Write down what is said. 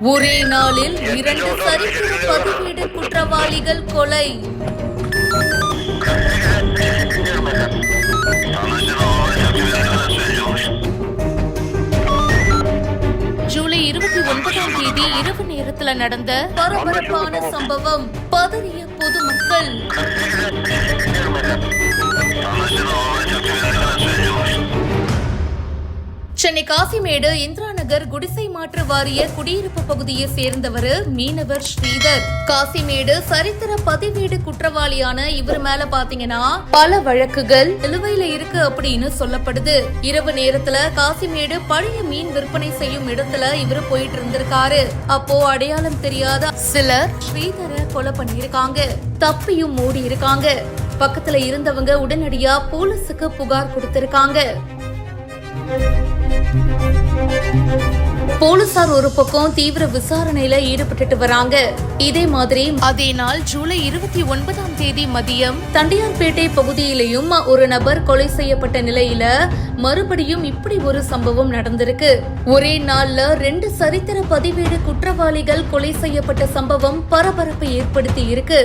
ஒரே நாளில் 2 சரித்திர பதிவேடு குற்றவாளிகள் கொலை. ஜூலை 29ஆம் தேதி இரவு நேரத்துல நடந்த பரபரப்பான சம்பவம். பதறிய பொதுமக்கள். சென்னை காசிமேடு இந்திரா நகர் குடிசை மாற்று வாரிய குடியிருப்பு பகுதியை சேர்ந்தவர் மீனவர் ஸ்ரீதர். காசிமேடு சரித்திர பதிவேடு குற்றவாளியான இவர் மேல பாத்தீங்கன்னா பல வழக்குகள் நிலுவையில இருக்கு அப்படின்னு சொல்லப்படுது. இரவு நேரத்துல காசிமேடு பழைய மீன் விற்பனை செய்யும் இடத்துல இவரு போயிட்டு இருந்திருக்காரு. அப்போ அடையாளம் தெரியாத சிலர் ஸ்ரீதரை கொலை பண்ணிருக்காங்க. தப்பியும் மூடி இருக்காங்க. பக்கத்துல இருந்தவங்க உடனடியா போலீஸுக்கு புகார் கொடுத்திருக்காங்க. போலீசார் ஒரு பக்கம் தீவிர விசாரணையில ஈடுபட்டு வராங்க. இதே மாதிரி அதே நாள் ஜூலை 29ஆம் தேதி மதியம் தண்டியார்பேட்டை பகுதியிலையும் ஒரு நபர் கொலை செய்யப்பட்ட நிலையில மறுபடியும் இப்படி ஒரு சம்பவம் நடந்திருக்கு. ஒரே நாள்ல 2 சரித்திர பதிவேடு குற்றவாளிகள் கொலை செய்யப்பட்ட சம்பவம் பரபரப்பை ஏற்படுத்தி இருக்கு.